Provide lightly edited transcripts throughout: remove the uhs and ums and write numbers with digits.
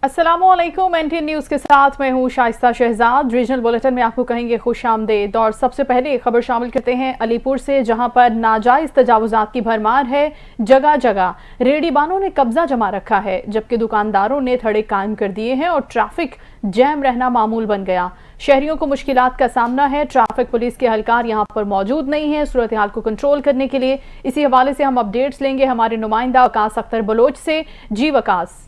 अस्सलामुअलैकुम। NTN news के साथ मैं हूँ शाइस्ता शहजाद। रीजनल बुलेटिन में आपको कहेंगे खुश आमदेद। और सबसे पहले खबर शामिल करते हैं अलीपुर से, जहां पर नाजायज तजावुजात की भरमार है। जगह जगह रेहड़ीबानों ने कब्जा जमा रखा है, जबकि दुकानदारों ने थड़े कायम कर दिए हैं और ट्रैफिक जैम रहना मामूल बन गया। शहरियों को मुश्किलात का सामना है। ट्रैफिक पुलिस के एहलकार यहाँ पर मौजूद नहीं है सूरत हाल को कंट्रोल करने के लिए। इसी हवाले से हम अपडेट्स लेंगे हमारे नुमाइंदा वकास अख्तर बलोच से। जी वकास।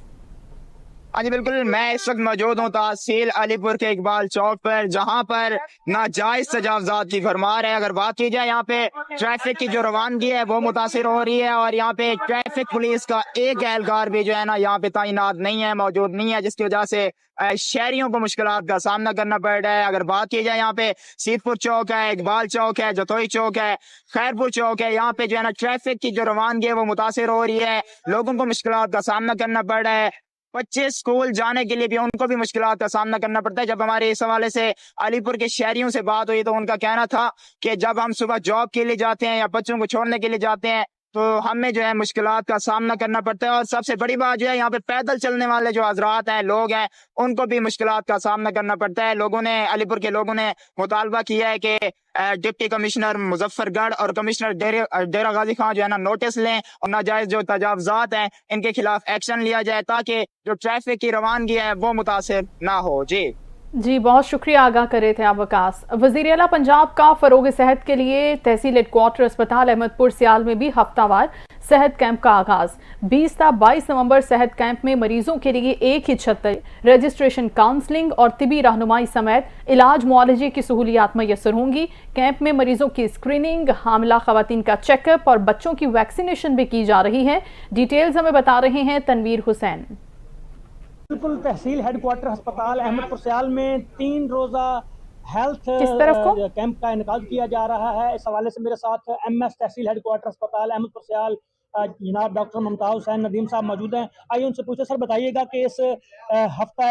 हाँ जी बिल्कुल, मैं इस वक्त मौजूद हूँ तहसील अलीपुर के इकबाल चौक पर, जहाँ पर नाजायज तजावजात की भरमार है। अगर बात की जाए यहाँ पे ट्रैफिक की जो रवानगी है वो मुतासिर हो रही है, और यहाँ पे ट्रैफिक पुलिस का एक एहलकार भी जो है ना यहाँ पे तैनात नहीं है, मौजूद नहीं है, जिसकी वजह से शहरियों को मुश्किलात का सामना करना पड़ रहा है। अगर बात की जाए यहाँ पे सीतपुर चौक है, इकबाल चौक है, जतोई चौक है, खैरपुर चौक है, यहाँ पे जो है ना ट्रैफिक की जो रवानगी है वो मुतासिर हो रही है। लोगों को मुश्किलात का सामना करना पड़ रहा है। बच्चे स्कूल जाने के लिए भी उनको भी मुश्किलात का सामना करना पड़ता है। जब हमारे इस हवाले से अलीपुर के शहरियों से बात हुई तो उनका कहना था कि जब हम सुबह जॉब के लिए जाते हैं या बच्चों को छोड़ने के लिए जाते हैं तो हमें जो है मुश्किलात का सामना करना पड़ता है। और सबसे बड़ी बात जो है यहाँ पे पैदल चलने वाले जो हजरात हैं, लोग हैं, उनको भी मुश्किलात का सामना करना पड़ता है। लोगों ने, अलीपुर के लोगों ने मुतालबा किया है कि डिप्टी कमिश्नर मुजफ्फरगढ़ और कमिश्नर डेरा गाजी खान जो है ना नोटिस लें और नाजायज जो तजावजात हैं इनके खिलाफ एक्शन लिया जाए, ताकि जो ट्रैफिक की रवानगी है वो मुतासिर ना हो। जी बहुत शुक्रिया, आगाह करे थे आप वकास। वज़ीर आला पंजाब का फरोग सेहत के लिए तहसील हेडक्वार्टर अस्पताल अहमदपुर सियाल में भी हफ्तावार सेहत कैंप का आगाज। 20 से 22 नवंबर सेहत कैंप में मरीजों के लिए एक ही छत तले रजिस्ट्रेशन, काउंसलिंग और तिबी रहनुमाई समेत इलाज मुआलजे की सहूलियात मैसर होंगी। कैंप में मरीजों की स्क्रीनिंग, हामिला खवातीन का चेकअप और बच्चों की वैक्सीनेशन भी की जा रही है। डिटेल्स हमें बता रहे हैं तनवीर हुसैन। बिल्कुल, तहसील हेडक्वार्टर अस्पताल अहमदपुर सियाल में 3 रोज़ा हेल्थ किस तरफ को कैंप का इनेकाद किया जा रहा है। इस हवाले से मेरे साथ एमएस तहसील हेडक्वार्टर अस्पताल अहमदपुर सियाल जनाब डॉक्टर मुमताज़ हुसैन नदीम साहब मौजूद हैं। आइए उनसे पूछे, सर बताइएगा कि इस हफ्ता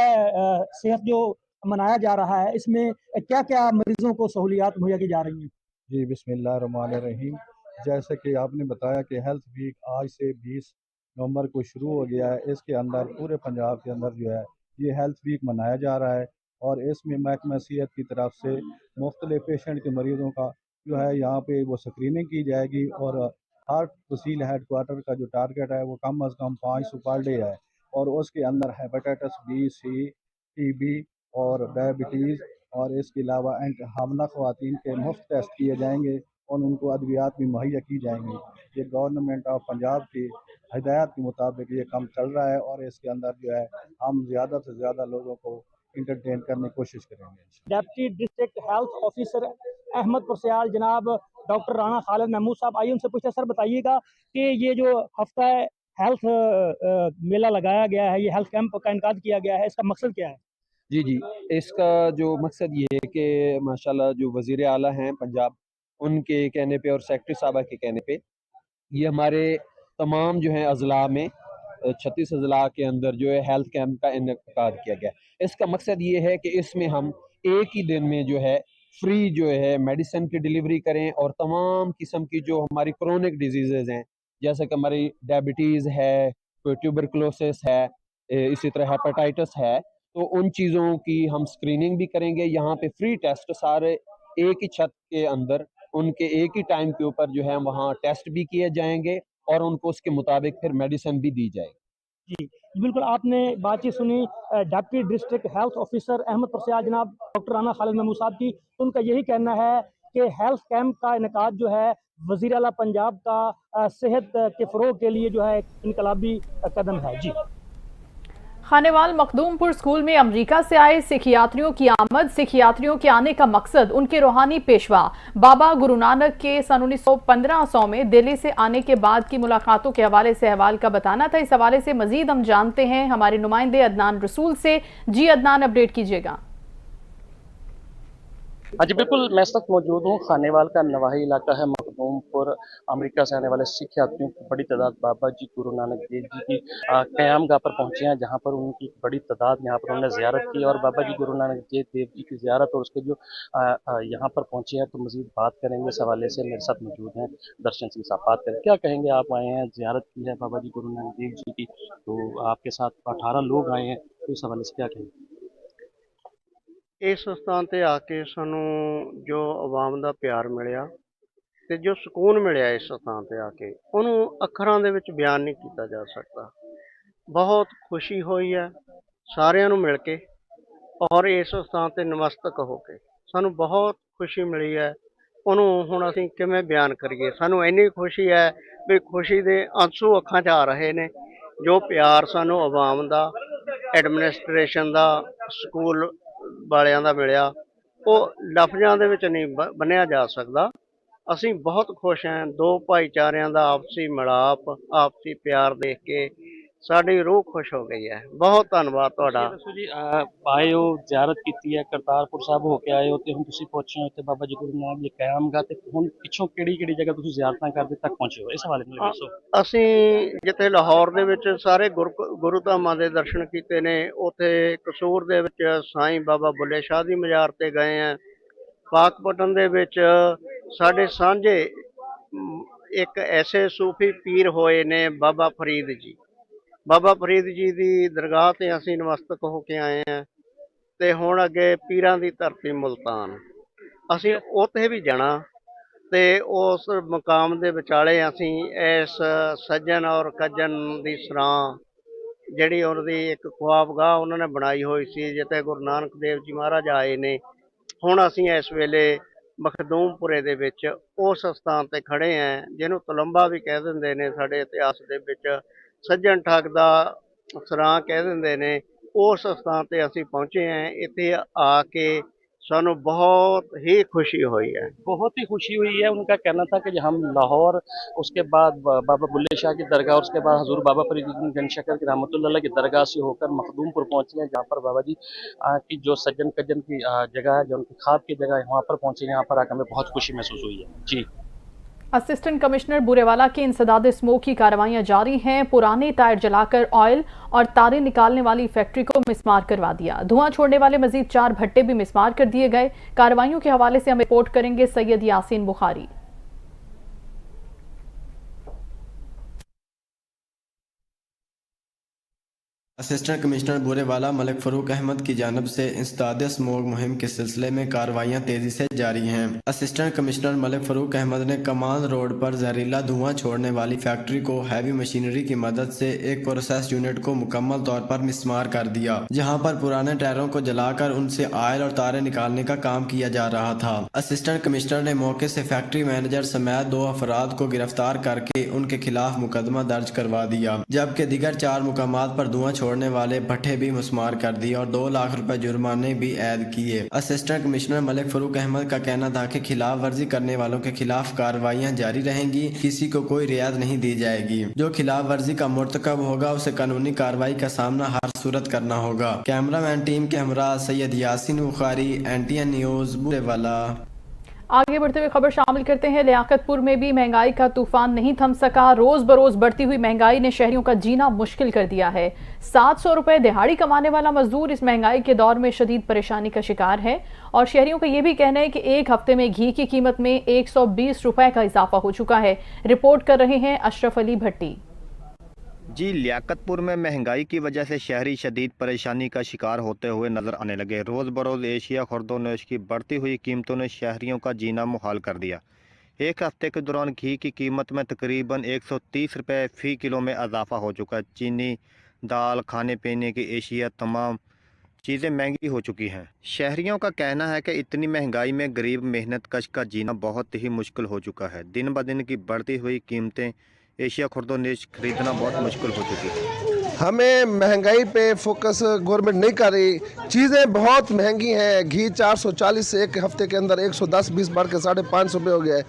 सेहत जो मनाया जा रहा है इसमें क्या क्या मरीजों को सहूलियात मुहैया की जा रही हैं? जी बिस्मिल्लाह रहमान रहीम। जैसे कि आपने बताया कि हेल्थ वीक आज से 20 नवंबर को शुरू हो गया है। इसके अंदर पूरे पंजाब के अंदर जो है ये हेल्थ वीक मनाया जा रहा है, और इसमें महकमा सेहत की तरफ से मुख्तलिफ पेशेंट के मरीज़ों का जो है यहाँ पे वो स्क्रीनिंग की जाएगी। और हर तहसील हेड क्वार्टर का जो टारगेट है वो कम अज़ कम 500 पर डे है, और उसके अंदर हेपेटाइटिस बी, सी, टीबी और डायबिटीज़, और इसके अलावा हामला ख़वातीन के मुफ्त टेस्ट किए जाएंगे और उनको अद्वियात भी मुहैया की जाएंगी। ये गवर्नमेंट ऑफ पंजाब की हिदायत के मुताबिक ये काम चल रहा है, और इसके अंदर जो है हम ज़्यादा से ज़्यादा लोगों को इंटरटेन करने की कोशिश करेंगे। Deputy district health officer Ahmedpur Sial जनाब डॉक्टर राणा खालिद महमूद साहब, आइए उनसे पूछते, सर बताइएगा कि ये जो हफ्ता हेल्थ मेला लगाया गया है, ये हेल्थ कैंप का इनकाद किया गया है, इसका मकसद क्या है? जी, इसका जो मकसद ये है कि माशाल्लाह जो वज़ीर आला हैं पंजाब, उनके कहने पे और सेक्रेटरी साहबा के कहने पे ये हमारे तमाम जो हैं अज़ला में 36 अज़ला के अंदर जो है हेल्थ कैंप का इनेकाद किया गया। इसका मकसद ये है कि इसमें हम एक ही दिन में जो है फ्री जो है मेडिसिन की डिलीवरी करें, और तमाम किस्म की जो हमारी क्रोनिक डिजीज़ेज़ हैं, जैसे कि हमारी डायबिटीज़ है, कोई ट्यूबरकुलोसिस है, इसी तरह हेपेटाइटिस है, तो उन चीज़ों की हम स्क्रीनिंग भी करेंगे। यहाँ पे फ्री टेस्ट सारे एक ही छत के अंदर उनके एक ही टाइम के ऊपर जो है वहाँ टेस्ट भी किए जाएंगे, और उनको उसके मुताबिक फिर मेडिसिन भी दी जाएगी। जी बिल्कुल, आपने बातचीत सुनी deputy district health officer Ahmedpur Sial जनाब डॉक्टर राणा खालिद महमूद साहब की। तो उनका यही कहना है कि हेल्थ कैंप का इनेकाद जो है वज़ीर आला पंजाब का सेहत के फ़रोग के लिए जो है इनकलाबी कदम है। जी। खानेवाल मखदूमपुर स्कूल में अमेरिका से आए सिख यात्रियों की आमद। सिख यात्रियों के आने का मकसद उनके रूहानी पेशवा बाबा गुरु नानक के सन 1915 में दिल्ली से आने के बाद की मुलाकातों के हवाले से अहवाल का बताना था। इस हवाले से मजीद हम जानते हैं हमारे नुमाइंदे अदनान रसूल से। जी अदनान, अपडेट कीजिएगा। हाँ जी बिल्कुल, मैं इस वक्त मौजूद हूँ खानेवाल का नवाही इलाका है मखदूमपुर। अमेरिका से आने वाले सिख यात्रियों की बड़ी तादाद बाबा जी गुरु नानक देव जी की क़याम गाह पर पहुँचे हैं, जहाँ पर उनकी बड़ी तादाद यहाँ पर उन्होंने ज़ियारत की। और बाबा जी गुरु नानक देव जी की ज़ियारत और उसके जो यहाँ पर पहुँचे हैं, तो मज़ीद बात करेंगे इस हवाले से। मेरे साथ मौजूद हैं दर्शन सिंह साहब, बात करें। क्या कहेंगे, आप आए हैं, ज़ियारत की है बाबा जी गुरु नानक देव जी की, तो आपके साथ 18 लोग आए हैं, तो इस हवाले से क्या कहेंगे? ਇਸ ਸਥਾਨ ਤੇ ਆ ਕੇ ਸਾਨੂੰ ਜੋ ਆਵਾਮ ਦਾ ਪਿਆਰ ਮਿਲਿਆ ਤੇ ਜੋ ਸਕੂਨ ਮਿਲਿਆ ਇਸ ਸਥਾਨ ਤੇ ਆ ਕੇ, ਉਹਨੂੰ ਅੱਖਰਾਂ ਦੇ ਵਿੱਚ ਬਿਆਨ ਨਹੀਂ ਕੀਤਾ ਜਾ ਸਕਦਾ। ਬਹੁਤ ਖੁਸ਼ੀ ਹੋਈ ਹੈ ਸਾਰਿਆਂ ਨੂੰ ਮਿਲ ਕੇ, ਔਰ ਇਸ ਸਥਾਨ ਤੇ ਨਮਸਤਕ ਹੋ ਕੇ ਸਾਨੂੰ ਬਹੁਤ ਖੁਸ਼ੀ ਮਿਲੀ ਹੈ। ਉਹਨੂੰ ਹੁਣ ਅਸੀਂ ਕਿਵੇਂ ਬਿਆਨ ਕਰੀਏ। ਸਾਨੂੰ ਇੰਨੀ ਖੁਸ਼ੀ ਹੈ ਵੀ ਖੁਸ਼ੀ ਦੇ ਆਂਸੂ ਅੱਖਾਂ 'ਚ ਆ ਰਹੇ ਨੇ। ਜੋ ਪਿਆਰ ਸਾਨੂੰ ਆਵਾਮ ਦਾ, ਐਡਮਿਨਿਸਟ੍ਰੇਸ਼ਨ ਦਾ, ਸਕੂਲ ਵਾਲਿਆਂ ਦਾ ਮਿਲਿਆ, ਉਹ ਲਫ਼ਜ਼ਾਂ ਦੇ ਵਿੱਚ ਨਹੀਂ ਬੰਨ੍ਹਿਆ ਜਾ ਸਕਦਾ। ਅਸੀਂ ਬਹੁਤ ਖੁਸ਼ ਹਾਂ। ਦੋ ਭਾਈਚਾਰਿਆਂ ਦਾ ਆਪਸੀ ਮਿਲਾਪ, ਆਪਸੀ ਪਿਆਰ ਦੇਖ ਕੇ ਸਾਡੀ ਰੂਹ ਖੁਸ਼ ਹੋ ਗਈ ਹੈ। ਬਹੁਤ ਧੰਨਵਾਦ ਤੁਹਾਡਾ। ਦੱਸੋ ਜੀ, ਆਏ ਹੋ, ਜ਼ਿਆਰਤ ਕੀਤੀ ਹੈ, ਕਰਤਾਰਪੁਰ ਸਾਹਿਬ ਹੋ ਕੇ ਆਏ ਹੋ, ਤੇ ਹੁਣ ਤੁਸੀਂ ਪਹੁੰਚੇ ਹੋ ਇੱਥੇ ਬਾਬਾ ਜੀ ਗੁਰੂ ਨਾਨਕ ਦੇ ਕਯਾਮਗਾਹ, ਤੇ ਹੁਣ ਪਿੱਛੋਂ ਕਿਹੜੀ ਜਗ੍ਹਾ ਤੁਸੀਂ ਜ਼ਿਆਰਤਾਂ ਕਰਦੇ ਤੱਕ ਪਹੁੰਚੇ ਹੋ, ਇਸ ਹਵਾਲੇ ਨਾਲ ਦੱਸੋ। ਅਸੀਂ ਜਿੱਥੇ ਲਾਹੌਰ ਦੇ ਵਿੱਚ ਸਾਰੇ ਗੁਰੂ ਧਾਮਾਂ ਦੇ ਦਰਸ਼ਨ ਕੀਤੇ ਨੇ, ਉੱਥੇ ਕਸੂਰ ਦੇ ਵਿੱਚ ਸਾਈਂ ਬਾਬਾ ਬੁੱਲੇ ਸ਼ਾਹ ਦੀ ਮਜ਼ਾਰ ਤੇ ਗਏ ਆ। ਪਾਕਪਟਨ ਦੇ ਵਿੱਚ ਸਾਡੇ ਸਾਂਝੇ ਇੱਕ ਐਸੇ ਸੂਫੀ ਪੀਰ ਹੋਏ ਨੇ ਬਾਬਾ ਫਰੀਦ ਜੀ। ਬਾਬਾ ਫਰੀਦ ਜੀ ਦੀ ਦਰਗਾਹ ਤੇ ਅਸੀਂ ਨਮਸਤਕ ਹੋ ਕੇ ਆਏ ਹਾਂ। ਤੇ ਹੁਣ ਅੱਗੇ ਪੀਰਾਂ ਦੀ ਧਰਤੀ ਮੁਲਤਾਨ, ਅਸੀਂ ਉੱਥੇ ਵੀ ਜਾਣਾ। ਤੇ ਉਸ ਮਕਾਮ ਦੇ ਵਿਚਾਲੇ ਅਸੀਂ ਇਸ ਸੱਜਣ ਔਰ ਕੱਜਣ ਦੀ ਸਰਾਂ, ਜਿਹੜੀ ਉਹਨਾਂ ਦੀ ਇੱਕ ਖੁਆਬਗਾਹ ਉਹਨਾਂ ਨੇ ਬਣਾਈ ਹੋਈ ਸੀ, ਜਿੱਥੇ ਗੁਰੂ ਨਾਨਕ ਦੇਵ ਜੀ ਮਹਾਰਾਜ ਆਏ ਨੇ। ਹੁਣ ਅਸੀਂ ਇਸ ਵੇਲੇ ਮਖਦੂਮਪੁਰੇ ਦੇ ਵਿੱਚ ਉਸ ਸਥਾਨ ਤੇ ਖੜੇ ਹਾਂ, ਜਿਹਨੂੰ ਤਲੰਬਾ ਵੀ ਕਹਿ ਦਿੰਦੇ ਨੇ ਸਾਡੇ ਇਤਿਹਾਸ ਦੇ ਵਿੱਚ, ਸੱਜਣ ਠੱਗ ਦਾ ਸਰਾਂ ਕਹਿ ਦਿੰਦੇ ਨੇ। ਉਸ ਸਥਾਨ ਤੇ ਅਸੀਂ ਪਹੁੰਚੇ ਹਾਂ। ਇੱਥੇ ਆ ਕੇ ਸਾਨੂੰ बहुत ही खुशी हुई है। बहुत ही खुशी हुई है। उनका कहना था कि हम लाहौर, उसके बाद बाबा बुल्ले शाह की दरगाह, उसके बाद हजूर बाबा फरीदुद्दीन गंजशकर की रहमतुल्लाह अलैह की दरगाह से होकर मखदूमपुर पहुंचे हैं, जहाँ पर बाबा जी की जो सज्जन कज्जन की जगह है, जो उनकी ख्वाब की जगह है, वहाँ पर पहुंचे। यहाँ पर आकर हमें बहुत खुशी महसूस हुई है जी। असिस्टेंट कमिश्नर बुरेवाला की इंसदाद स्मोक की कार्रवाइयां जारी हैं। पुराने टायर जलाकर ऑयल और तारें निकालने वाली फैक्ट्री को मिसमार करवा दिया। धुआं छोड़ने वाले मजीद 4 भट्टे भी मिसमार कर दिए गए। कार्रवाइयों के हवाले से हम रिपोर्ट करेंगे सैयद यासीन बुखारी। असिस्टेंट कमिश्नर बुरेवाला मलिक फ़रूक अहमद की जानिब से इंसदाद स्मोक मुहिम के सिलसिले में कार्रवाइयाँ तेज़ी से जारी हैं। असिस्टेंट कमिश्नर मलिक फ़रूक अहमद ने कमाल रोड पर जहरीला धुआं छोड़ने वाली फैक्ट्री को हैवी मशीनरी की मदद से एक प्रोसेस यूनिट को मुकम्मल तौर पर मिसमार कर दिया, जहाँ पर पुराने टायरों को जलाकर उनसे ऑयल और तारें निकालने का काम किया जा रहा था। असिस्टेंट कमिश्नर ने मौके से फैक्ट्री मैनेजर समेत 2 अफराद को गिरफ्तार करके उनके खिलाफ मुकदमा दर्ज करवा दिया, जबकि दीगर 4 मुकामात पर धुआं छोड़ने वाले भट्टे भी मुस्मार कर दिए और 2 लाख रुपए जुर्माने भी ऐद किए। असिस्टेंट कमिश्नर मलिक फ़रूक अहमद का कहना था कि खिलाफ वर्जी करने वालों के खिलाफ कार्रवाइयां जारी रहेंगी, किसी को कोई रियायत नहीं दी जाएगी। जो खिलाफ वर्जी का मुर्तकब होगा उसे कानूनी कार्रवाई का सामना हर सूरत करना होगा। कैमरामैन टीम के हमरा सैयद यासीन बुखारी, NTN न्यूज़, बुरेवाला। आगे बढ़ते हुए खबर शामिल करते हैं। लियाकतपुर में भी महंगाई का तूफान नहीं थम सका। रोज बरोज बढ़ती हुई महंगाई ने शहरियों का जीना मुश्किल कर दिया है। 700 रुपए दिहाड़ी कमाने वाला मजदूर इस महंगाई के दौर में शदीद परेशानी का शिकार है और शहरियों का यह भी कहना है कि एक हफ्ते में घी की कीमत में 120 रुपए का इजाफा हो चुका है। रिपोर्ट कर रहे हैं अशरफ अली भट्टी। जी, लियाकतपुर में महंगाई की वजह से शहरी शदीद परेशानी का शिकार होते हुए नज़र आने लगे। रोज़ बरोज़ एशिया खुर्दोनोश की बढ़ती हुई कीमतों ने शहरियों का जीना मुहाल कर दिया। एक हफ्ते के दौरान घी की कीमत में तकरीबन 130 रुपये फ़ी किलो में इजाफा हो चुका है। चीनी, दाल, खाने पीने की एशिया, तमाम चीज़ें महंगी हो चुकी हैं। शहरियों का कहना है कि इतनी महंगाई में गरीब मेहनत कश का जीना बहुत ही मुश्किल हो चुका है। दिन ब दिन की बढ़ती हुई कीमतें एशिया खुर्दोनेश खरीदना बहुत मुश्किल हो चुकी है। हमें महंगाई पे फोकस गवर्नमेंट नहीं कर रही। चीज़ें बहुत महंगी हैं। घी 440 से एक हफ्ते के अंदर 110-20 बढ़ के 550 रुपये हो गया है।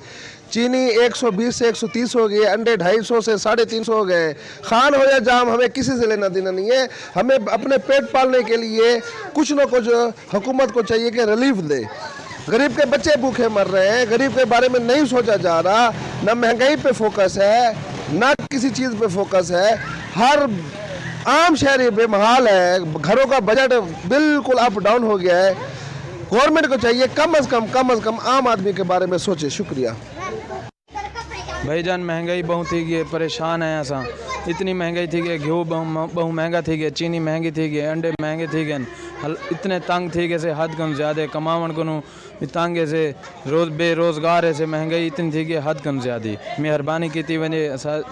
चीनी 120 से 130 हो गई है। अंडे 250 से 350 हो गए हैं। खान हो या जाम, हमें किसी से लेना देना नहीं है। हमें अपने पेट पालने के लिए कुछ न कुछ हुकूमत को चाहिए कि रिलीफ दे। गरीब के बच्चे भूखे मर रहे हैं। गरीब के बारे में नहीं सोचा जा रहा। ना महंगाई पे फोकस है, ना किसी चीज़ पे फोकस है। हर आम शहरी बेमहाल है। घरों का बजट बिल्कुल अप डाउन हो गया है। गवर्नमेंट को चाहिए कम से कम आम आदमी के बारे में सोचे। शुक्रिया। भाईजान महंगाई बहुत थी गई, परेशान है असां। इतनी महंगाई थी गई, घ्यू बहु महंगा थी गया, चीनी महंगी थी गई, अंडे महंगे थी गए, इतने तंग थी गए से हद कम ज़्यादा कमावन को तंग से रोज़ बेरोज़गार है से महंगाई इतनी थी गई हद कम ज़्यादा। मेहरबानी की वने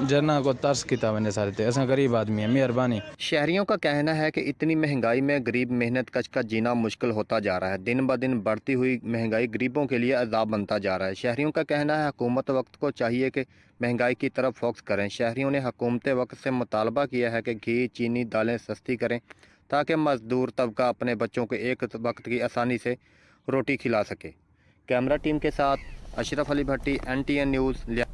जरना को तर्स किया वने सारे थे, असां गरीब आदमी है, मेहरबानी। शहरियों का कहना है कि इतनी महंगाई में गरीब मेहनत कश का जीना मुश्किल होता जा रहा है। दिन ब दिन बढ़ती हुई महंगाई गरीबों के लिए अज़ाब बनता जा रहा है। शहरियों का कहना है हुकूमत वक्त को चाहिए कि महंगाई की तरफ फोकस करें। शहरियों ने हुकूमत वक्त से मुतालबा किया है कि घी, चीनी, दालें सस्ती करें ताकि मजदूर तबका अपने बच्चों को एक वक्त की आसानी से रोटी खिला सके। कैमरा टीम के साथ अशरफ अली भट्टी, NTN न्यूज़।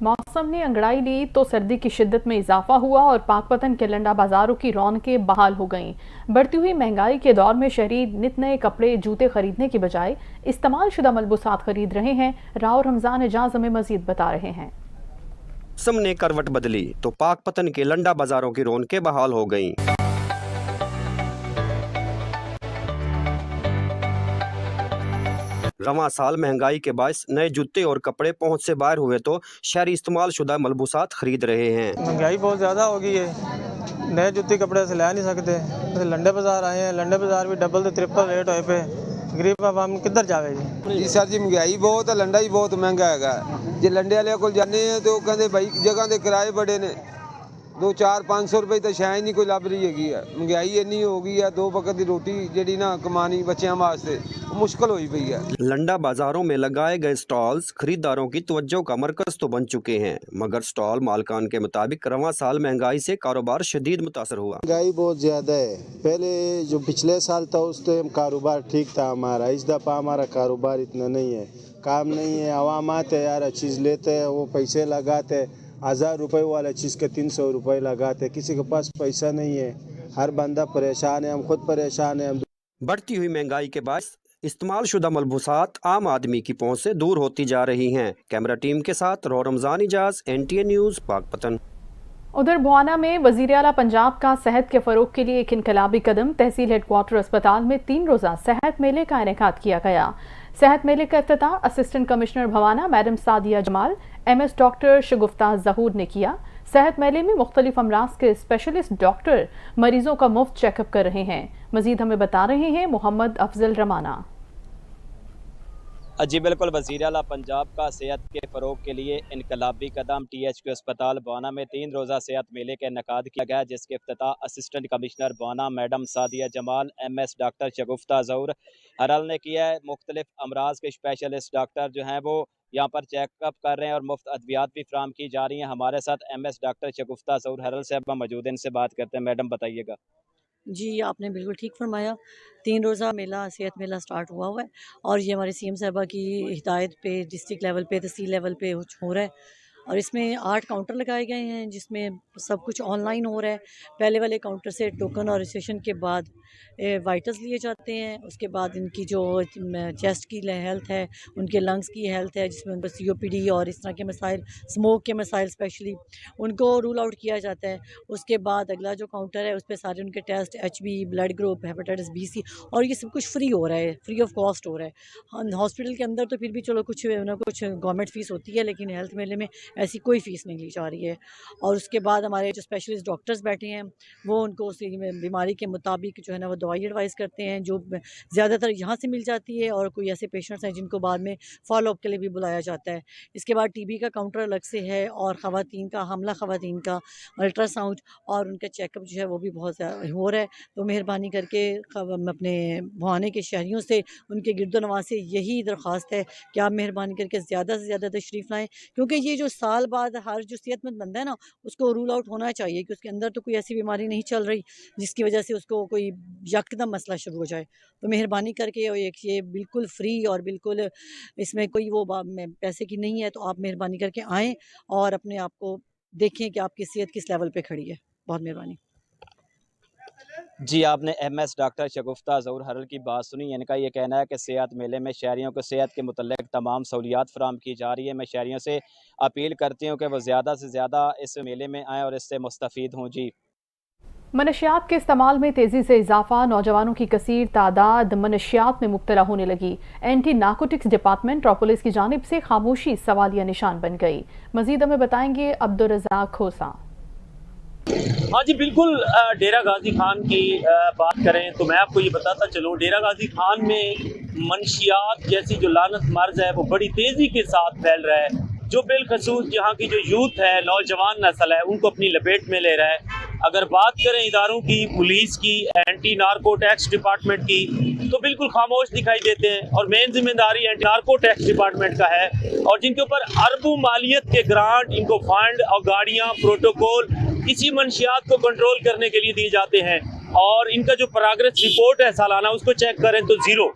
मौसम ने अंगड़ाई ली तो सर्दी की शिद्दत में इजाफा हुआ और पाकपतन के लंडा बाजारों की रौनकें बहाल हो गईं। बढ़ती हुई महंगाई के दौर में शहरी नित नए कपड़े, जूते खरीदने की बजाय इस्तेमाल शुदा मलबूसात खरीद रहे हैं। राव रमजान एजाज हमें मजीद बता रहे हैं। मौसम ने करवट बदली तो पाकपतन के लंडा बाजारों की रौनकें बहाल हो गईं। रवां साल महंगाई के बायस नए जूते और कपड़े पहुंच से बाहर हुए तो शहरी इस्तेमाल शुदा मलबूसात खरीद रहे हैं। महंगाई बहुत ज़्यादा हो गई है, नए जूते कपड़े से ला नहीं सकते। जैसे लंडे बाजार आए हैं, लंडे बाजार भी डबल से ट्रिपल रेट होए पे, गरीब आवाम किधर जावे जी। सर जी महंगाई बहुत है, लंडा ही बहुत महंगा है। जे लंडे वाले को जाने तो कहते भाई जगह के किराए बड़े ने, 200-400-500 रुपए तो शायद नहीं कोई लभ रही है। महंगाई इन्नी हो गई है, 2 वक्त की रोटी जी ना कमानी बच्चों वास्ते मुश्किल हुई पई है। लंडा बाजारों में लगाए गए स्टॉल्स खरीदारों की तवज्जो का मरकज तो बन चुके हैं, मगर स्टॉल मालकान के मुताबिक रवां साल महंगाई से कारोबार शदीद मुतासर हुआ। महंगाई बहुत ज़्यादा है। पहले जो पिछले साल था उस टाइम कारोबार ठीक था हमारा, इस दफ़ा हमारा कारोबार इतना नहीं है, काम नहीं है। आवाम आते यार चीज़ लेते हैं, वो पैसे लगाते, 1000 रुपये वाला चीज़ के 300 रुपये लगाते, किसी के पास पैसा नहीं है। हर बंदा परेशान है, हम खुद परेशान हैं। बढ़ती हुई महंगाई के बाद इस्तेमाल शुदा मलबूसात आम आदमी की पहुंच से दूर होती जा रही हैं। कैमरा टीम के साथ राव रमजान एजाज, NTN न्यूज़, पाकपतन। उधर बुआना में वज़ीर आला पंजाब का सेहत के फरोग के लिए एक इनकलाबी कदम। तहसील हेडक्वार्टर अस्पताल में 3 रोज़ा सेहत मेले का इनेकाद किया गया। सेहत मेले का इफ्तिताह assistant commissioner Bhawana madam Sadia Jamal, MS doctor Shagufta Zahoor ने किया। सेहत मेले में मुख्तलिफ अमराज के स्पेशलिस्ट डॉक्टर मरीजों का मुफ्त चेकअप कर रहे हैं। मजीद हमें बता रहे हैं मोहम्मद अफजल रमाना। जी बिल्कुल, वज़ीर आला पंजाब का सेहत के फ़रोग के लिए इनकलाबी कदम। THQ अस्पताल बुआना में 3 रोज़ा सेहत मेले का इनेकाद किया गया, जिसके इफ्तिताह असिस्टेंट कमिश्नर बुआना madam Sadia Jamal, MS doctor Shagufta Zahoor हरल ने किया है। मुख्तलिफ अमराज के स्पेशलिस्ट डॉक्टर जो हैं वो यहाँ पर चेकअप कर रहे हैं और मुफ्त अद्वियात भी फ्राहम की जा रही हैं। हमारे साथ MS डॉक्टर शगुफ्ता ज़हूर हरल साहब मौजूद हैं, इनसे बात करते हैं। मैडम बताइएगा। जी, आपने बिल्कुल ठीक फरमाया। 3 रोज़ा मेला, सेहत मेला स्टार्ट हुआ है और ये हमारे CM साहिबा की हिदायत पे डिस्ट्रिक्ट लेवल पे, तहसील लेवल पे हो रहा है और इसमें 8 काउंटर लगाए गए हैं जिसमें सब कुछ ऑनलाइन हो रहा है। पहले वाले काउंटर से टोकन और रजिस्ट्रेशन के बाद वाइटल्स लिए जाते हैं, उसके बाद इनकी जो चेस्ट की हेल्थ है, उनके लंग्स की हेल्थ है जिसमें उनको COPD और इस तरह के मसाइल, स्मोक के मसाइल स्पेशली, उनको रूल आउट किया जाता है। उसके बाद अगला जो काउंटर है उस पर सारे उनके test, HB, blood group, hepatitis BC और ये सब कुछ फ्री हो रहा है, फ्री ऑफ कॉस्ट हो रहा है। हॉस्पिटल के अंदर तो फिर भी चलो कुछ ना कुछ गवर्नमेंट फ़ीस होती है, लेकिन हेल्थ मेले में ऐसी कोई फ़ीस नहीं ली जा रही है। और उसके बाद हमारे जो स्पेशलिस्ट डॉक्टर्स बैठे हैं वो उनको उस बीमारी के मुताबिक जो है ना वो दवाई एडवाइस करते हैं, जो ज़्यादातर यहाँ से मिल जाती है और कोई ऐसे पेशेंट्स हैं जिनको बाद में फॉलोअप के लिए भी बुलाया जाता है। इसके बाद TB का काउंटर अलग से है और ख़वातीन का, हमला ख़वातीन का अल्ट्रासाउंड और उनका चेकअप जो है वो भी बहुत ज़्यादा हो रहा है। तो मेहरबानी करके अपने बुआने के शहरियों से, उनके गिरदोनवाज से यही दरख्वास्त है कि आप मेहरबानी करके ज़्यादा से ज़्यादा तशरीफ़ लाएँ, क्योंकि ये जो साल बाद हर जो सेहतमंद बंदा है ना उसको रूल आउट होना चाहिए कि उसके अंदर तो कोई ऐसी बीमारी नहीं चल रही जिसकी वजह से उसको कोई यकदम मसला शुरू हो जाए। तो मेहरबानी करके ये बिल्कुल फ्री और बिल्कुल इसमें कोई वो पैसे की नहीं है, तो आप मेहरबानी करके आएँ और अपने आप को देखें कि आपकी सेहत किस लेवल पे खड़ी है। बहुत मेहरबानी। जी, आपने MS डॉक्टर शगुफ्ता ज़हूर हरल की बात सुनी। इनका ये कहना है कि सेहत मेले में शहरियों को सेहत के मुतल्लिक़ तमाम सहूलियात फ़राहम की जा रही है। मैं शहरियों से अपील करती हूँ कि वो ज़्यादा से ज़्यादा इस मेले में आएँ और इससे मुस्तफ़ीद हों। जी। मनशियात के इस्तेमाल में तेजी से इजाफा, नौजवानों की कसीर तादाद मनशियात में मुब्तला होने लगी। एंटी नार्कोटिक्स डिपार्टमेंट और पुलिस की जानिब से खामोशी सवालिया निशान बन गई। मजीद हमें बताएंगे अब्दुर्रज़ाक खोसा। हाँ जी बिल्कुल, डेरा गाजी खान की बात करें तो मैं आपको ये बताता चलूँ, डेरा गाजी खान में मनशियात जैसी जो लानत मर्ज है वो बड़ी तेज़ी के साथ फैल रहा है, जो बिलखसूस यहाँ की जो यूथ है, नौजवान नस्ल है, उनको अपनी लपेट में ले रहा है। अगर बात करें इदारों की, पुलिस की, एंटी नार्को टैक्स डिपार्टमेंट की, तो बिल्कुल खामोश दिखाई देते हैं और मेन जिम्मेदारी एंटी नार्को टैक्स डिपार्टमेंट का है, और जिनके ऊपर अरबों मालियत के ग्रांट, इनको फंड और गाड़ियाँ, प्रोटोकॉल इसी मनशियात को कंट्रोल करने के लिए दिए जाते हैं। और इनका जो प्रोग्रेस रिपोर्ट है सालाना, उसको चेक करें तो ज़ीरो।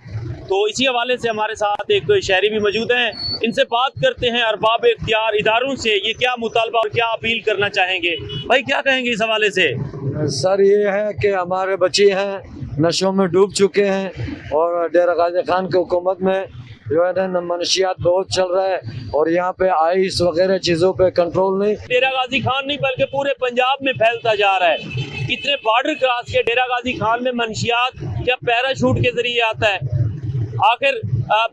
तो इसी हवाले से हमारे साथ एक शहरी भी मौजूद हैं, इनसे बात करते हैं अरबाब इख्तियार इदारों से ये क्या मुतालबा और क्या अपील करना चाहेंगे। भाई क्या कहेंगे इस हवाले से? सर ये है कि हमारे बच्चे हैं नशों में डूब चुके हैं और डेरा गाजी खान की हुकूमत में जो है ना मनशियात बहुत चल रहा है और यहाँ पे आइस वगैरह चीज़ों पे कंट्रोल नहीं। डेरा गाजी खान नहीं बल्कि पूरे पंजाब में फैलता जा रहा है। कितने बॉर्डर क्रॉस के डेरा गाजी खान में मनशियात क्या पैराशूट के जरिए आता है? आखिर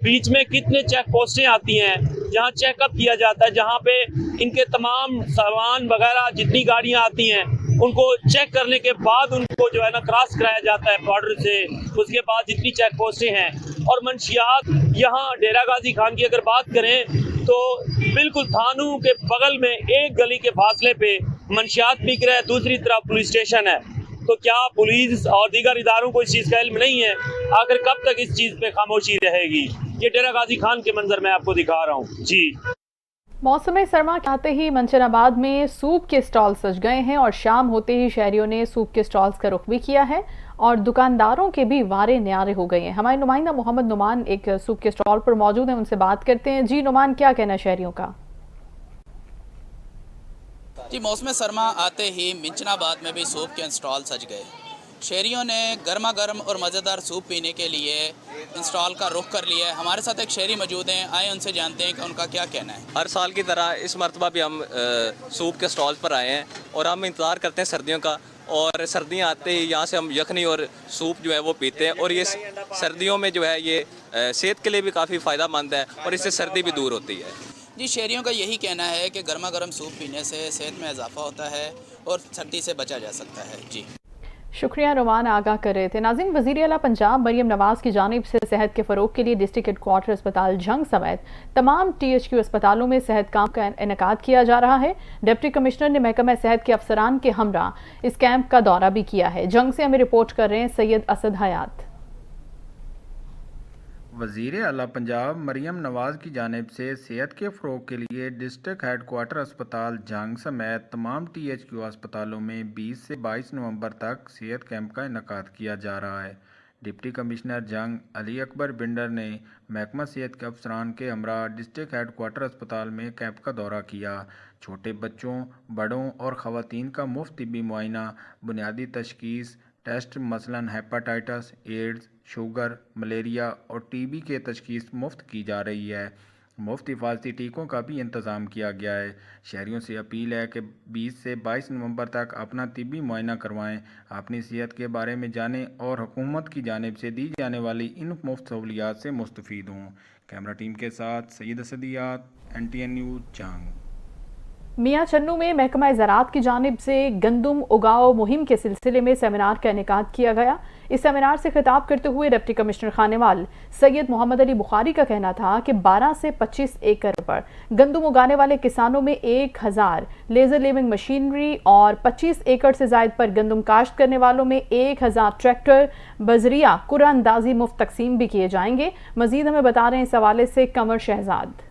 बीच में कितने चेक पोस्टें आती हैं जहाँ चेकअप किया जाता है, जहाँ पे इनके तमाम सामान वगैरह जितनी गाड़ियाँ आती हैं उनको चेक करने के बाद उनको जो है ना क्रॉस कराया जाता है बॉर्डर से। उसके बाद जितनी चेक पोस्टें हैं और मनशियात यहाँ डेरा गाजी खान की अगर बात करें तो बिल्कुल थानों के बगल में एक गली के फासले पे मनशियात बिक रहा है, दूसरी तरफ पुलिस स्टेशन है। तो क्या पुलिस और दीगर इदारों को इस चीज़ का इल्म नहीं है? आखिर कब तक इस चीज़ पे खामोशी रहेगी? ये डेरा गाजी खान के मंजर मैं आपको दिखा रहा हूँ जी। मौसम सरमा के आते ही मंचनाबाद में सूप के स्टॉल सज गए हैं और शाम होते ही शहरियों ने सूप के स्टॉल्स का रुख भी किया है और दुकानदारों के भी वारे न्यारे हो गए हैं। हमारे नुमाइंदा मोहम्मद नुमान एक सूप के स्टॉल पर मौजूद हैं, उनसे बात करते हैं। जी नुमान, क्या कहना है शहरियों का? जी मौसम सरमा आते ही मिंचनाबाद में भी सूप के स्टॉल सज गए। शहरियों ने गर्मा गर्म और मज़ेदार सूप पीने के लिए इंस्टॉल का रुख कर लिया है। हमारे साथ एक शहरी मौजूद हैं, आए उनसे जानते हैं कि उनका क्या कहना है। हर साल की तरह इस मरतबा भी हम सूप के स्टॉल पर आए हैं और हम इंतज़ार करते हैं सर्दियों का, और सर्दियाँ आते ही यहाँ से हम यखनी और सूप जो है वो पीते हैं, और ये सर्दियों में जो है ये सेहत के लिए भी काफ़ी फ़ायदेमंद है और इससे सर्दी भी दूर होती है। जी शहरियों का यही कहना है कि गर्मा गर्म सूप पीने से सेहत में इजाफा होता है और सर्दी से बचा जा सकता है। जी शुक्रिया नुमान, आगाह कर रहे थे। नाज़रीन, वज़ीर आला पंजाब मरियम नवाज़ की जानिब से सेहत के फ़रोग के लिए डिस्ट्रिक्ट हेडक्वार्टर अस्पताल जंग समेत तमाम THQ अस्पतालों में सेहत कैंप का इनेकाद किया जा रहा है। डिप्टी कमिश्नर ने महकमा सेहत के अफसरान के हमरा इस कैंप का दौरा भी किया है। जंग से हमें रिपोर्ट कर रहे हैं सैयद असद हयात। वज़ीर आला पंजाब मरियम नवाज़ की जानिब से सेहत के फ़रोग के लिए डिस्ट्रिक्ट हेडक्वार्टर अस्पताल जंग समेत तमाम THQ अस्पतालों में 20 से 22 नवंबर तक सेहत कैंप का इनेकाद किया जा रहा है। डिप्टी कमिश्नर जंग अली अकबर बिंडर ने महकमा सेहत के अफसरान के हमरा डिस्ट्रिक्ट हेडक्वार्टर अस्पताल में कैंप का दौरा किया। छोटे बच्चों, बड़ों और ख़वातीन का मुफ्त तिब्बी मुआयना, बुनियादी तशख़ीस टेस्ट मसलन हेपाटाइटिस, एड्स, शुगर, मलेरिया और TB के तशख़ीस मुफ्त की जा रही है। मुफ्त हिफाजती टीकों का भी इंतज़ाम किया गया है। शहरियों से अपील है कि 20 से 22 नवंबर तक अपना तिब्बी मुआयना करवाएं, अपनी सेहत के बारे में जानें और हुकूमत की जानिब से दी जाने वाली इन मुफ्त सहूलियात से मुस्तफ़ीद हों। कैमरा टीम के साथ सईद असदियात, NTN न्यूज़ जंग। मियाँ चन्नू में महकमा ज़राअत की जानिब से गंदुम उगाओ मुहिम के सिलसिले में सेमिनार का इनेकाद किया गया। इस सेमिनार से खिताब करते हुए डिप्टी कमिश्नर खानेवाल सैयद मोहम्मद अली बुखारी का कहना था कि 12 से 25 एकड़ पर गंदुम उगाने वाले किसानों में 1000 लेज़र लेविंग मशीनरी और 25 एकड़ से ज़ायद पर गंदुम काश्त करने वालों में 1000 ट्रैक्टर बजरिया कुरानंदाजी मुफ्त तकसीम भी किए जाएंगे। मज़ीद हमें बता रहे हैं इस हवाले से कमर शहजाद।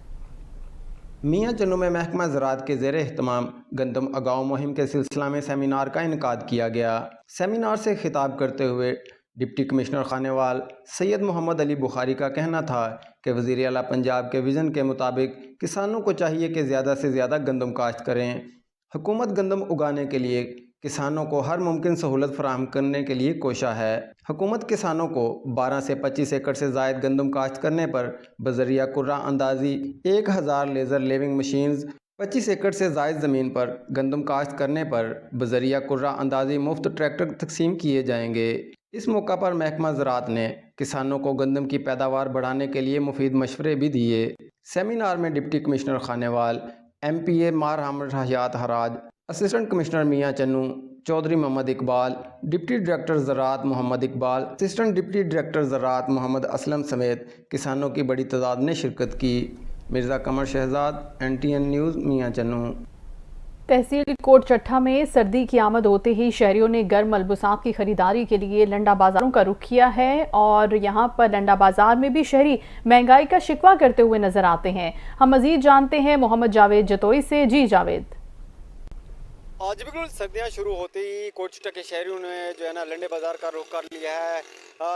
मियाँ चन्नू में महकमा ज़राअत के ज़ेर एहतमाम गंदम उगाओ मुहिम के सिलसिला में सेमिनार का इनेकाद किया गया। सेमिनार से खिताब करते हुए डिप्टी कमिश्नर खानेवाल सैयद मोहम्मद अली बुखारी का कहना था कि वज़ीर आला पंजाब के विज़न के मुताबिक किसानों को चाहिए कि ज़्यादा से ज़्यादा गंदम काश्त करें। हुकूमत गंदम उगाने के लिए किसानों को हर मुमकिन सहूलत फराहम करने के लिए कोशा है। हुकूमत किसानों को 12 से 25 एकड़ से ज़ायद गंदम काश्त करने पर बजरिया कुर्रा अंदाजी 1000 लेज़र लेविंग मशीन्स, 25 एकड़ से जायद ज़मीन पर गंदम काश्त करने पर बजरिया कुर्रा अंदाजी मुफ्त ट्रैक्टर तकसीम किए जाएंगे। इस मौका पर महकमा ज़राअत ने किसानों को गंदम की पैदावार बढ़ाने के लिए मुफीद मशवरे भी दिए। सेमिनार में डिप्टी कमिश्नर खानेवाल, MPA मार हमद हयात हराज, assistant commissioner Mian Channu, Chaudhry Mohammad Iqbal, deputy director ज़राअत Mohammad Iqbal, assistant deputy director ज़राअत मोहम्मद असलम समेत किसानों की बड़ी तादाद ने शिरकत की। Mirza Qamar Shahzad, NTN news, Mian Channu. तहसील कोट चट्ठा में सर्दी की आमद होते ही शहरियों ने गर्म मलबूसात की खरीदारी के लिए लंडा बाजारों का रुख किया है और यहाँ पर लंडा बाजार में भी शहरी महंगाई का शिकवा करते हुए नजर आते हैं। हम मजीद जानते हैं मोहम्मद जावेद जतोई से। जी जावेद। आज बिल्कुल सर्दियाँ शुरू होते ही कोट चट्ठा के शहरियों ने जो है ना लंडे बाज़ार का रुख कर लिया है।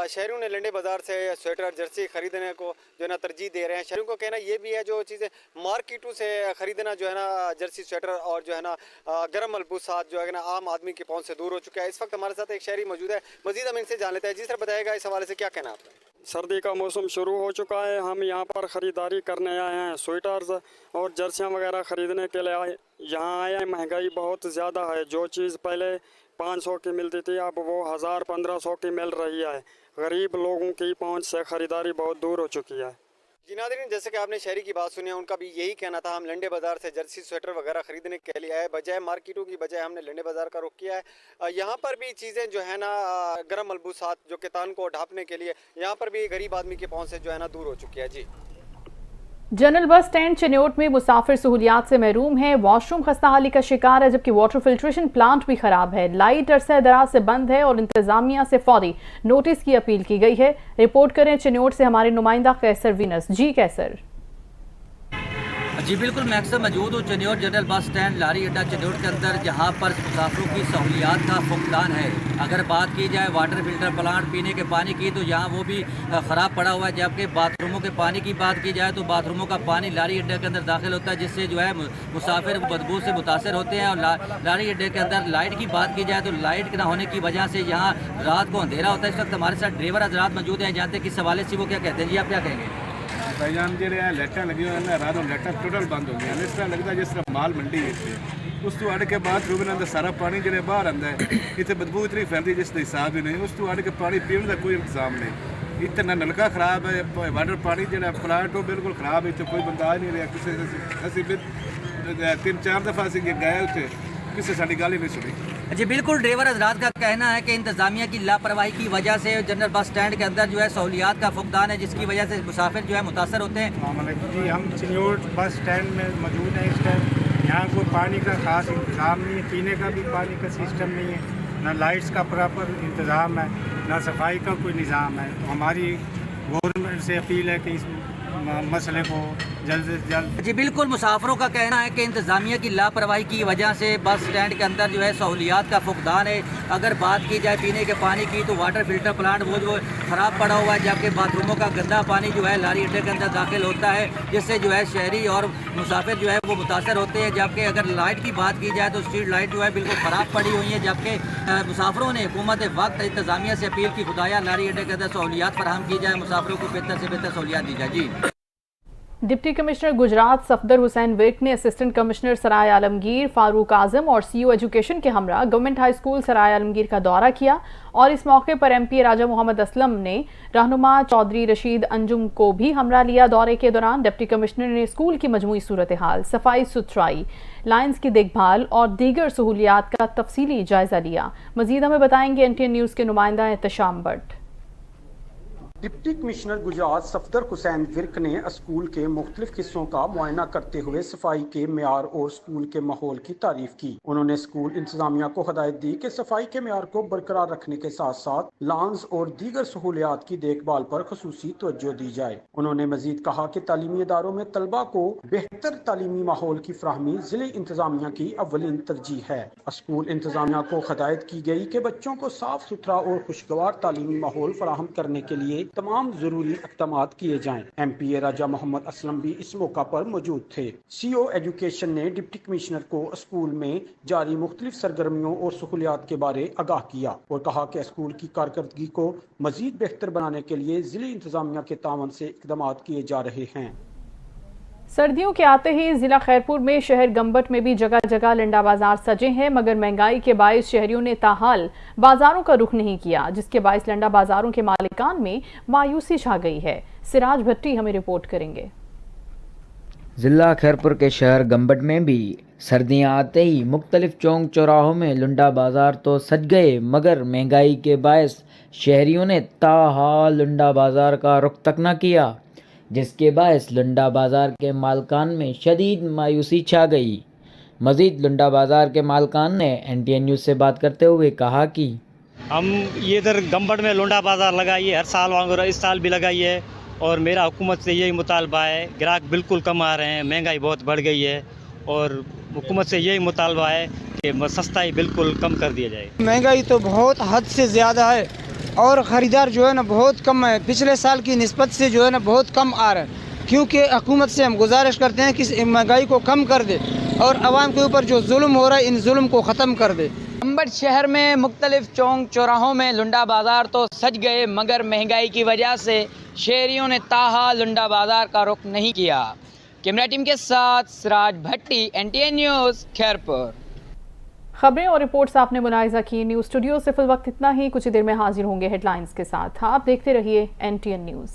शहरियों ने लंडे बाज़ार से स्वेटर जर्सी खरीदने को जो है ना तरजीह दे रहे हैं। शहरियों को कहना ये भी है जो चीज़ें मार्केटों से खरीदना जो है ना जर्सी स्वेटर और जो है ना गर्म मलबूसात जो है ना आम आदमी की पहुंच से दूर हो चुका है। इस वक्त हमारे साथ एक शहरी मौजूद है, मजीद हम इनसे जान लेते हैं। जी सर, बताएगा इस हवाले से क्या कहना है आपका? सर्दी का मौसम शुरू हो चुका है, हम यहाँ पर ख़रीदारी करने आए हैं, स्वेटर्स और जर्सियाँ वगैरह ख़रीदने के लिए आए यहाँ आए हैं। महंगाई बहुत ज़्यादा है, जो चीज़ पहले 500 की मिलती थी अब वो 1000-1500 की मिल रही है। गरीब लोगों की पहुँच से ख़रीदारी बहुत दूर हो चुकी है। जी नाज़रीन, जैसे कि आपने शहरी की बात सुनी है, उनका भी यही कहना था, हम लंडे बाज़ार से जर्सी स्वेटर वगैरह खरीदने के लिए आए, बजाय मार्केटों की बजाय हमने लंडे बाज़ार का रुख किया है। यहाँ पर भी चीज़ें जो है ना गर्म मलबूसात जो कि तान को ढांपने के लिए यहाँ पर भी गरीब आदमी की पहुँच से जो है ना दूर हो चुकी है। जी। जनरल बस स्टैंड चिन्योट में मुसाफिर सहूलियात से महरूम है। वॉशरूम खस्ताहाली का शिकार है, जबकि वाटर फिल्ट्रेशन प्लांट भी खराब है। लाइट अरसा दराज से बंद है और इंतजामिया से फौरी नोटिस की अपील की गई है। रिपोर्ट करें चिन्योट से हमारे नुमाइंदा कैसर वीनस। जी कैसर। जी बिल्कुल, मैं अक्सर मौजूद हूँ चिन्योट जनरल बस स्टैंड लारी अड्डा चिन्योट के अंदर, जहाँ पर मुसाफिरों की सहूलियात का फुकदान है। अगर बात की जाए वाटर फिल्टर प्लांट पीने के पानी की तो यहाँ वो भी ख़राब पड़ा हुआ है, जबकि बाथरूमों के पानी की बात की जाए तो बाथरूमों का पानी लारी अड्डे के अंदर दाखिल होता है, जिससे जो है मुसाफिर बदबू से मुतासर होते हैं। और लारी अड्डे के अंदर लाइट की बात की जाए तो लाइट न होने की वजह से यहाँ रात को अंधेरा होता है। इस वक्त हमारे साथ ड्राइवर हजरात मौजूद हैं, जानते हैं किस हवाले से वो क्या कहते हैं। जी आप क्या कहेंगे? भाईजान जी लाइटा लगी हुई है, रात लाइटा टोटल बंद हो गई। इस तरह लगता है जिस तरह माल मंडी है। उस तो अड़ के बाद रूम अंदर सारा पानी जो बाहर आता है, इतने बदबू इतनी फैलती जिसका हिसाब ही नहीं। उस तो अड़ के पानी पीने का कोई इंतजाम नहीं। इतना नलका खराब है, वाटर पानी जो प्लांट वो बिल्कुल खराब है। इतने कोई बंदा आ नहीं रहा। किसी 3-4 दफ़ा अस गए उसे, किसी साड़ी गल ही नहीं सुनी। जी बिल्कुल, ड्राइवर हजरात का कहना है कि इंतजामिया की लापरवाही की वजह से जनरल बस स्टैंड के अंदर जो है सहूलियात का फुकदान है, जिसकी वजह से मुसाफिर जो है मुतासर होते हैं। जी हम चिन्योट बस स्टैंड में मौजूद हैं इस टाइम। यहाँ कोई पानी का ख़ास इंतज़ाम नहीं है, पीने का भी पानी का सिस्टम नहीं है, ना लाइट्स का प्रॉपर इंतज़ाम है, ना सफाई का कोई निज़ाम है। तो हमारी गवर्नमेंट से अपील है कि इस मसले को जल्द से जल्द। जी बिल्कुल, मुसाफिरों का कहना है कि इंतज़ामिया की लापरवाही की वजह से बस स्टैंड के अंदर जो है सहूलियात का फुकदान है। अगर बात की जाए पीने के पानी की तो वाटर फिल्टर प्लांट वो जो ख़राब पड़ा हुआ है, जबकि बाथरूमों का गंदा पानी जो है लारी अड्डे के अंदर दाखिल होता है, जिससे जो है शहरी और मुसाफिर जो है वो मुतासर होते हैं। जबकि अगर लाइट की बात की जाए तो स्ट्रीट लाइट जो है बिल्कुल ख़राब पड़ी हुई है, जबकि मुसाफिरों ने हुकूमत वक्त इंतज़ामिया से अपील की खुदाया लारी अड्डे के अंदर सहूलियात फराहम की जाए, मुसाफिरों को बेहतर से बेहतर सहूलियात दी जाए। जी। डिप्टी कमिश्नर गुजरात सफदर हुसैन विर्क ने असिस्टेंट कमिश्नर सराय आलमगीर फारूक आजम और सीईओ एजुकेशन के हमरा गवर्नमेंट हाई स्कूल सराय आलमगीर का दौरा किया और इस मौके पर MPA राजा मोहम्मद असलम ने रहनुमा चौधरी रशीद अंजुम को भी हमरा लिया। दौरे के दौरान डिप्टी कमिश्नर ने स्कूल की मजमूई सूरत हाल, सफाई सुथराई, लाइन्स की देखभाल और दीगर सहूलियात का तफसीली जायजा लिया। मजीद हमें बताएंगे NTN न्यूज़ के नुमाइंदा एहतशाम भट्ट। डिप्टी कमिश्नर गुजरात सफदर हुसैन विर्क ने स्कूल के मुख्तलिफ हिस्सों का मुआयना करते हुए सफाई के मेयार और स्कूल के माहौल की तारीफ की। उन्होंने स्कूल इंतजामिया को हदायत दी कि सफाई के मेयार को बरकरार रखने के साथ साथ लॉन्स और दीगर सहूलियात की देखभाल पर खसूसी तवज्जो दी जाए। उन्होंने मजीद कहा कि तालीमी इदारों में तलबा को बेहतर तालीमी माहौल की फ्राहमी जिले इंतजामिया की अव्वलीन तरजीह है। स्कूल इंतजामिया को हदायत की गई कि बच्चों को साफ सुथरा और खुशगवार तालीमी माहौल फराहम करने के लिए तमाम जरूरी इक़दामात किए जाएं। MPA राजा मोहम्मद असलम भी इस मौका पर मौजूद थे। सीईओ एजुकेशन ने डिप्टी कमिश्नर को स्कूल में जारी मुख्तलिफ सरगर्मियों और सहूलियात के बारे आगाह किया और कहा कि स्कूल की कारकर्दगी को मजीद बेहतर बनाने के लिए जिले इंतजामिया के तावन से इक़दामात किए जा रहे हैं। सर्दियों के आते ही जिला खैरपुर में शहर गंबट में भी जगह जगह लंडा बाजार सजे हैं, मगर महंगाई के बायस शहरियों ने ताहाल बाजारों का रुख नहीं किया, जिसके बायस लंडा बाजारों के मालिकान में मायूसी छा गई है। सिराज भट्टी हमें रिपोर्ट करेंगे। जिला खैरपुर के शहर गंबट में भी सर्दियां आते ही मुख्तलिफ चौक चौराहों में लुंडा बाजार तो सज गए, मगर महंगाई के बायस शहरियों ने ताहाल लुंडा बाजार का रुख तक न किया, जिसके बायस लुंडा बाजार के मालकान में शदीद मायूसी छा गई। मजीद लुंडा बाजार के मालकान ने NTN न्यूज़ से बात करते हुए कहा कि हम ये इधर गंबट में लुंडा बाजार लगाइए, हर साल वांगुर इस साल भी लगाइए, और मेरा हुकूमत से यही मुतालबा है। ग्राहक बिल्कुल कम आ रहे हैं, महंगाई बहुत बढ़ गई है, और हुकूमत से यही मुतालबा है कि सस्ताई बिल्कुल कम कर दिया जाए। महंगाई तो बहुत हद से ज़्यादा है और ख़रीदार जो है ना बहुत कम है, पिछले साल की निस्बत से जो है ना बहुत कम आ रहा है, क्योंकि हुकूमत से हम गुजारिश करते हैं कि महंगाई को कम कर दे और आवाम के ऊपर जो जुल्म हो रहा है इन जुल्म को ख़त्म कर दे। गंबट शहर में मुख्तलिफ चौक चौराहों में लुंडा बाजार तो सज गए, मगर महंगाई की वजह से शहरियों ने ताहाल लुंडा बाजार का रुख नहीं किया। कैमरा टीम के साथ सिराज भट्टी, NTN न्यूज़ खैरपुर। खबरें और रिपोर्ट्स आपने मुलाहिजा की। न्यूज़ स्टूडियो से फिल वक्त इतना ही, कुछ ही देर में हाजिर होंगे हेडलाइंस के साथ। आप देखते रहिए NTN न्यूज़।